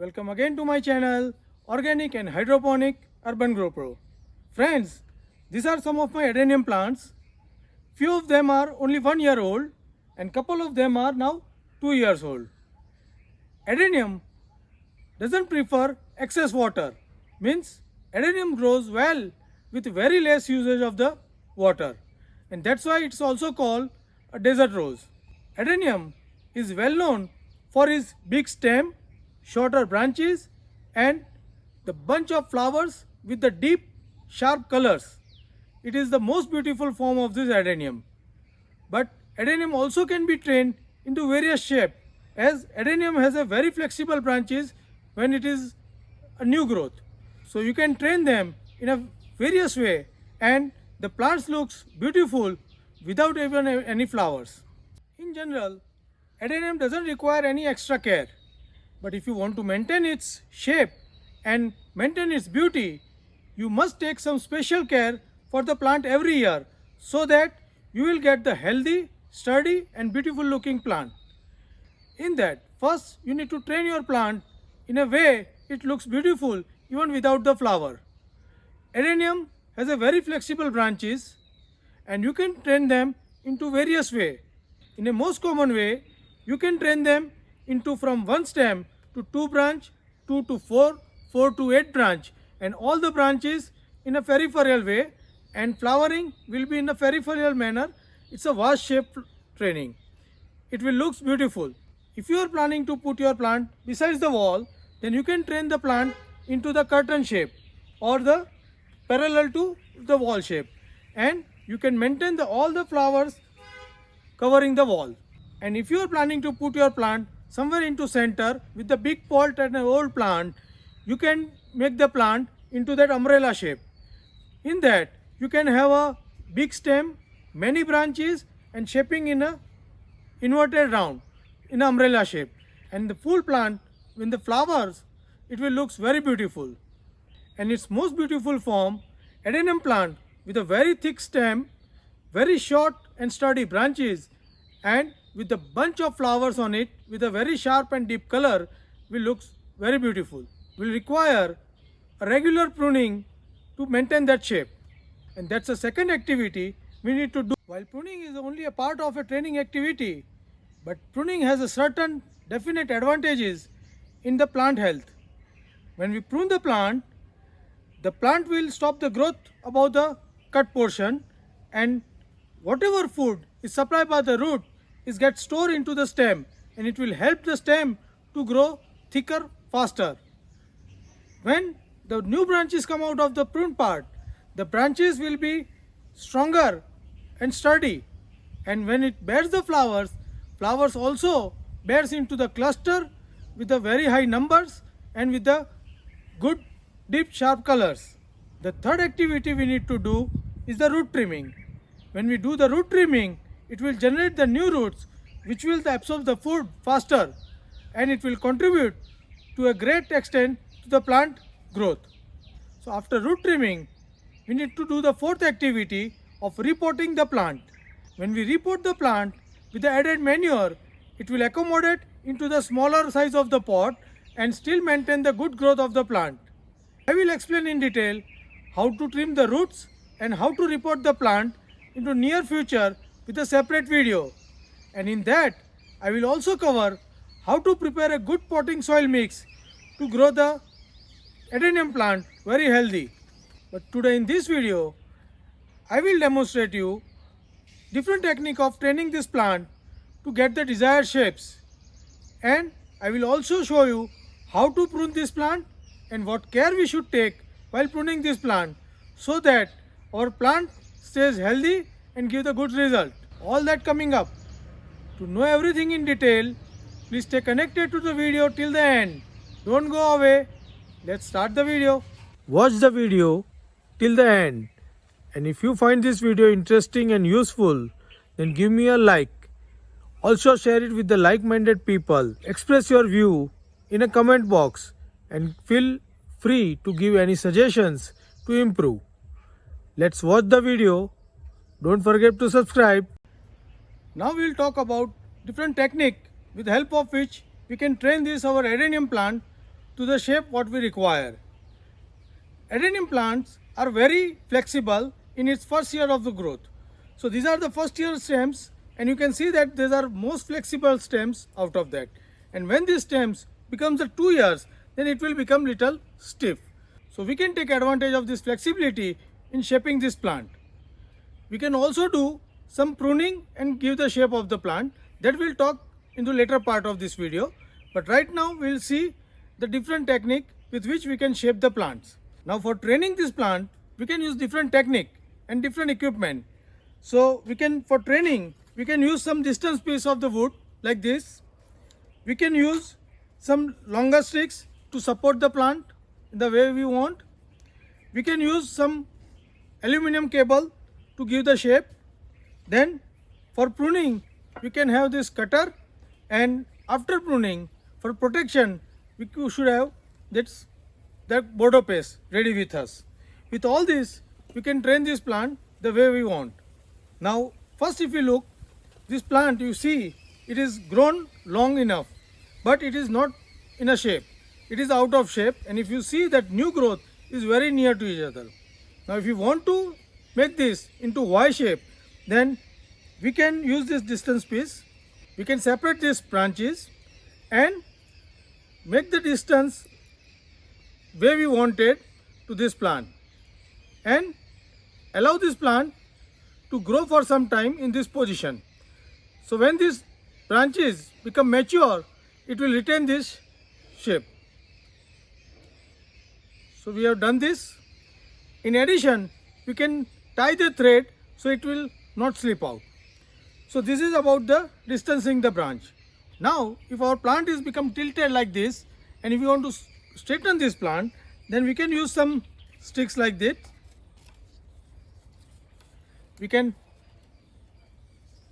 Welcome again to my channel Organic and Hydroponic Urban Grow Pro. Friends, these are some of my adenium plants. Few of them are only 1 year old and couple of them are now 2 years old. Adenium doesn't prefer excess water, means adenium grows well with very less usage of the water, and that's why it's also called a desert rose. Adenium is well known for its big stem, shorter branches and the bunch of flowers with the deep sharp colors. It is the most beautiful form of this adenium. But adenium also can be trained into various shapes, as adenium has a very flexible branches when it is a new growth. So you can train them in a various way and the plants looks beautiful without even any flowers. In general, adenium doesn't require any extra care. But if you want to maintain its shape and maintain its beauty, you must take some special care for the plant every year so that you will get the healthy, sturdy and beautiful looking plant. In that, first you need to train your plant in a way it looks beautiful even without the flower. Adenium has a very flexible branches and you can train them into various way. In a most common way, you can train them into from one stem to 2 branch, 2 to 4, 4 to 8 branch, and all the branches in a peripheral way, and flowering will be in a peripheral manner. It's a vase shape training. It will look beautiful. If you are planning to put your plant besides the wall, then you can train the plant into the curtain shape or the parallel to the wall shape, and you can maintain all the flowers covering the wall. And if you are planning to put your plant somewhere into center with the big pot and an old plant, you can make the plant into that umbrella shape. In that, you can have a big stem, many branches and shaping in a inverted round in an umbrella shape, and the full plant when the flowers, it will look very beautiful. And its most beautiful form, adenium plant with a very thick stem, very short and sturdy branches, and with a bunch of flowers on it with a very sharp and deep color, will look very beautiful. Will require a regular pruning to maintain that shape, and that's the second activity we need to do. While pruning is only a part of a training activity, but pruning has a certain definite advantages in the plant health. When we prune the plant will stop the growth above the cut portion, and whatever food is supplied by the root is get stored into the stem, and it will help the stem to grow thicker faster. When the new branches come out of the prune part, the branches will be stronger and sturdy, and when it bears the flowers also bears into the cluster with the very high numbers and with the good deep sharp colors. The third activity we need to do is the root trimming. When we do the root trimming, it will generate the new roots which will absorb the food faster, and it will contribute to a great extent to the plant growth. So after root trimming, we need to do the fourth activity of repotting the plant. When we repot the plant with the added manure, it will accommodate into the smaller size of the pot and still maintain the good growth of the plant. I will explain in detail how to trim the roots and how to repot the plant into near future with a separate video. And in that, I will also cover how to prepare a good potting soil mix to grow the adenium plant very healthy. But today in this video, I will demonstrate you different technique of training this plant to get the desired shapes. And I will also show you how to prune this plant and what care we should take while pruning this plant so that our plant stays healthy and give the good result. All that coming up. To know everything in detail, please stay connected to the video till the end. Don't go away. Let's start the video. Watch the video till the end. And if you find this video interesting and useful, then give me a like. Also share it with the like-minded people. Express your view in a comment box and feel free to give any suggestions to improve. Let's watch the video. Don't forget to subscribe. Now we will talk about different technique with the help of which we can train this our adenium plant to the shape what we require. Adenium plants are very flexible in its first year of the growth. So these are the first year stems, and you can see that these are most flexible stems out of that. And when these stems becomes the 2 years, then it will become little stiff. So we can take advantage of this flexibility in shaping this plant. We can also do some pruning and give the shape of the plant. That we'll talk in the later part of this video. But right now we'll see the different technique with which we can shape the plants. Now for training this plant, we can use different technique and different equipment. So for training, we can use some distance piece of the wood like this. We can use some longer sticks to support the plant in the way we want. We can use some aluminum cable to give the shape. Then for pruning, we can have this cutter, and after pruning, for protection, we should have that Bodo paste ready with us. With all this, we can train this plant the way we want. Now, first if you look, this plant you see, it is grown long enough, but it is not in a shape. It is out of shape, and if you see that new growth is very near to each other. Now, if you want to make this into Y shape, then we can use this distance piece. We can separate these branches and make the distance where we want it to this plant, and allow this plant to grow for some time in this position. So when these branches become mature, it will retain this shape. So we have done this. In addition, we can tie the thread so it will not slip out. So this is about the distancing the branch. Now if our plant is become tilted like this, and if you want to straighten this plant, then we can use some sticks like this. We can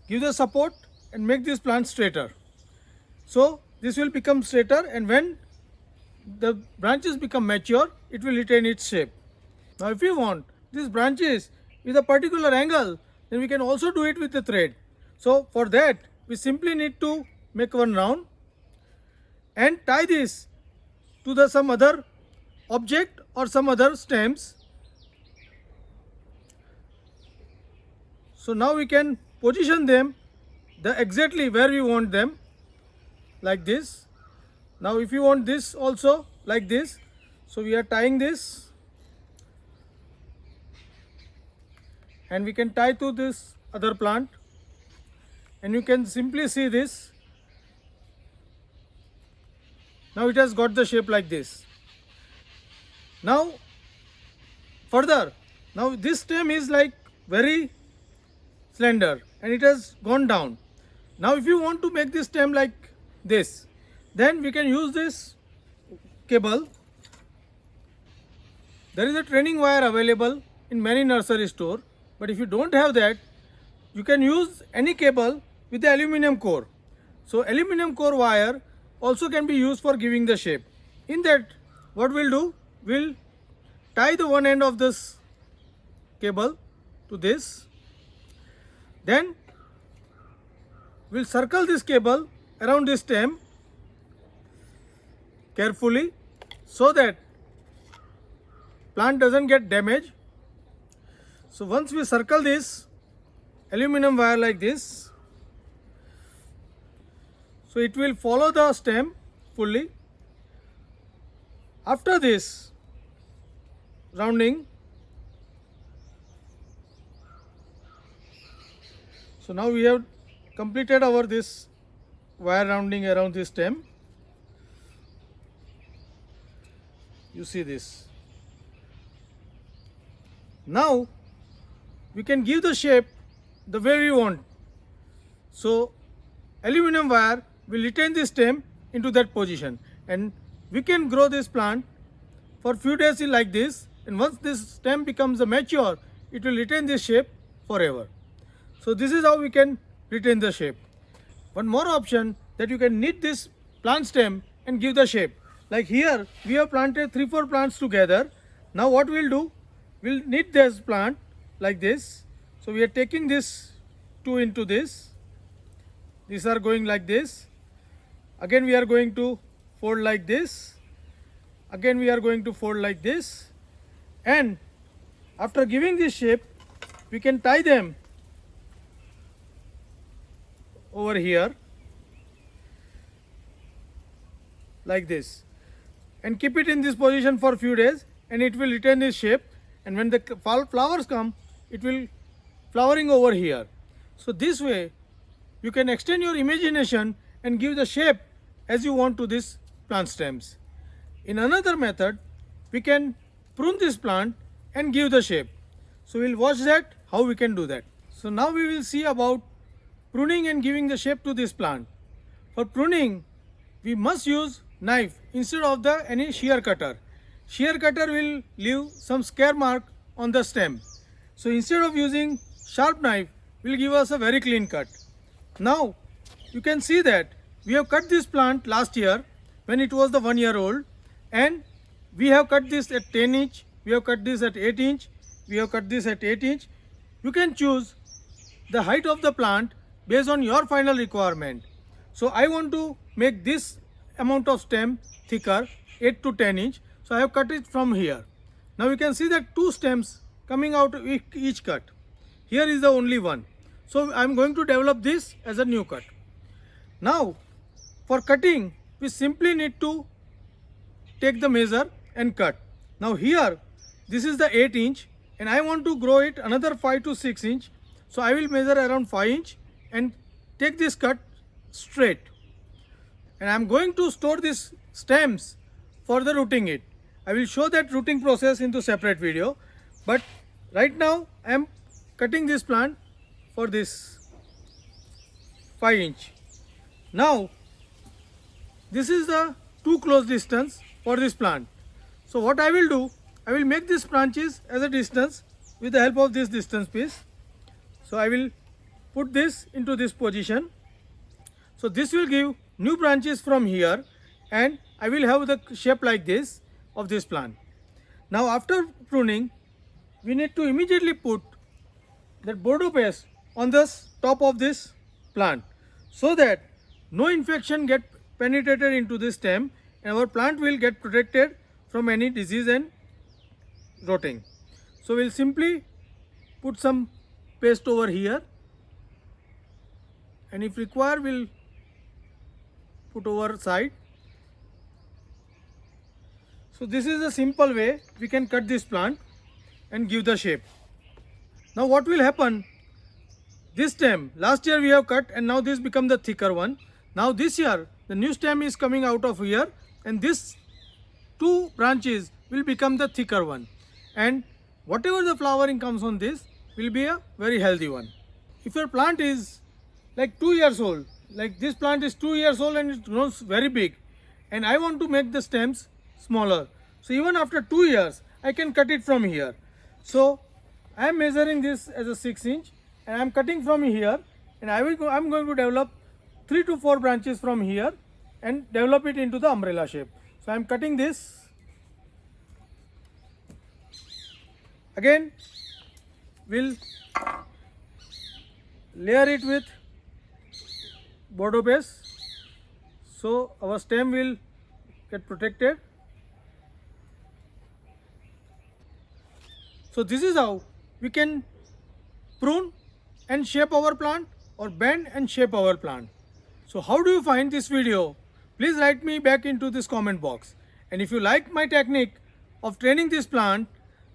give the support and make this plant straighter. So this will become straighter, and when the branches become mature, it will retain its shape. Now if we want these branches with a particular angle, then we can also do it with the thread. So for that, we simply need to make one round and tie this to some other object or some other stems. So now we can position them exactly where we want them, like this. Now if you want this also like this, so we are tying this, and we can tie to this other plant, and you can simply see this. Now it has got the shape like this. Now further, now this stem is like very slender and it has gone down. Now if you want to make this stem like this, then we can use this cable. There is a training wire available in many nursery stores, but if you don't have that, you can use any cable with the aluminum core. So aluminum core wire also can be used for giving the shape. In that, what we'll do, we'll tie the one end of this cable to this. Then we'll circle this cable around this stem carefully so that plant doesn't get damaged. So once we circle this aluminum wire like this, so it will follow the stem fully. After this rounding, so now we have completed our this wire rounding around this stem. You see this. Now we can give the shape the way we want. So aluminum wire will retain the stem into that position, and we can grow this plant for few days like this, and once this stem becomes mature, it will retain this shape forever. So this is how we can retain the shape. One more option, that you can knit this plant stem and give the shape. Like here we have planted 3-4 plants together. Now what we'll do, we'll knit this plant like this. So we are taking this 2 into this. These are going like this. Again we are going to fold like this, again we are going to fold like this, and after giving this shape we can tie them over here like this and keep it in this position for few days, and it will retain this shape, and when the flowers come it will flowering over here. So this way you can extend your imagination and give the shape as you want to this plant stems. In another method we can prune this plant and give the shape. So we'll watch that how we can do that. So now we will see about pruning and giving the shape to this plant. For pruning we must use knife instead of any shear cutter. Shear cutter will leave some scare mark on the stem. So instead of using sharp knife will give us a very clean cut. Now you can see that we have cut this plant last year when it was the 1 year old, and we have cut this at 10 inch, we have cut this at 8 inch, we have cut this at 8 inch. You can choose the height of the plant based on your final requirement. So I want to make this amount of stem thicker, 8 to 10 inch. So I have cut it from here. Now you can see that 2 stems coming out of each cut. Here is the only one. So I am going to develop this as a new cut. Now for cutting we simply need to take the measure and cut. Now here this is the 8 inch and I want to grow it another 5 to 6 inch. So I will measure around 5 inch and take this cut straight. And I am going to store these stems for the rooting it. I will show that rooting process into separate video, but right now I am cutting this plant for this 5 inch. Now this is the too close distance for this plant. So what I will do, I will make these branches as a distance with the help of this distance piece. So I will put this into this position. So this will give new branches from here, and I will have the shape like this of this plant. Now after pruning we need to immediately put that Bordeaux paste on the top of this plant so that no infection get penetrated into the stem and our plant will get protected from any disease and rotting. So we'll simply put some paste over here, and if required we'll put over side. So this is a simple way we can cut this plant and give the shape. Now what will happen, this stem last year we have cut and now this become the thicker one. Now this year the new stem is coming out of here and this 2 branches will become the thicker one, and whatever the flowering comes on this will be a very healthy one. If your plant is like 2 years old, like this plant is 2 years old and it grows very big, and I want to make the stems smaller, so even after 2 years I can cut it from here. So I am measuring this as a 6 inch and I am cutting from here, and I am going to develop 3 to 4 branches from here and develop it into the umbrella shape. So I am cutting this. Again we'll layer it with Bordeaux paste so our stem will get protected. So this is how we can prune and shape our plant or bend and shape our plant. So how do you find this video? Please write me back into this comment box, and if you like my technique of training this plant,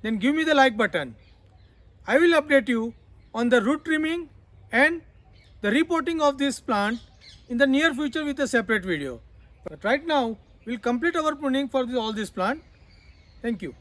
then give me the like button. I will update you on the root trimming and the repotting of this plant in the near future with a separate video. But right now we'll complete our pruning for all this plant. Thank you.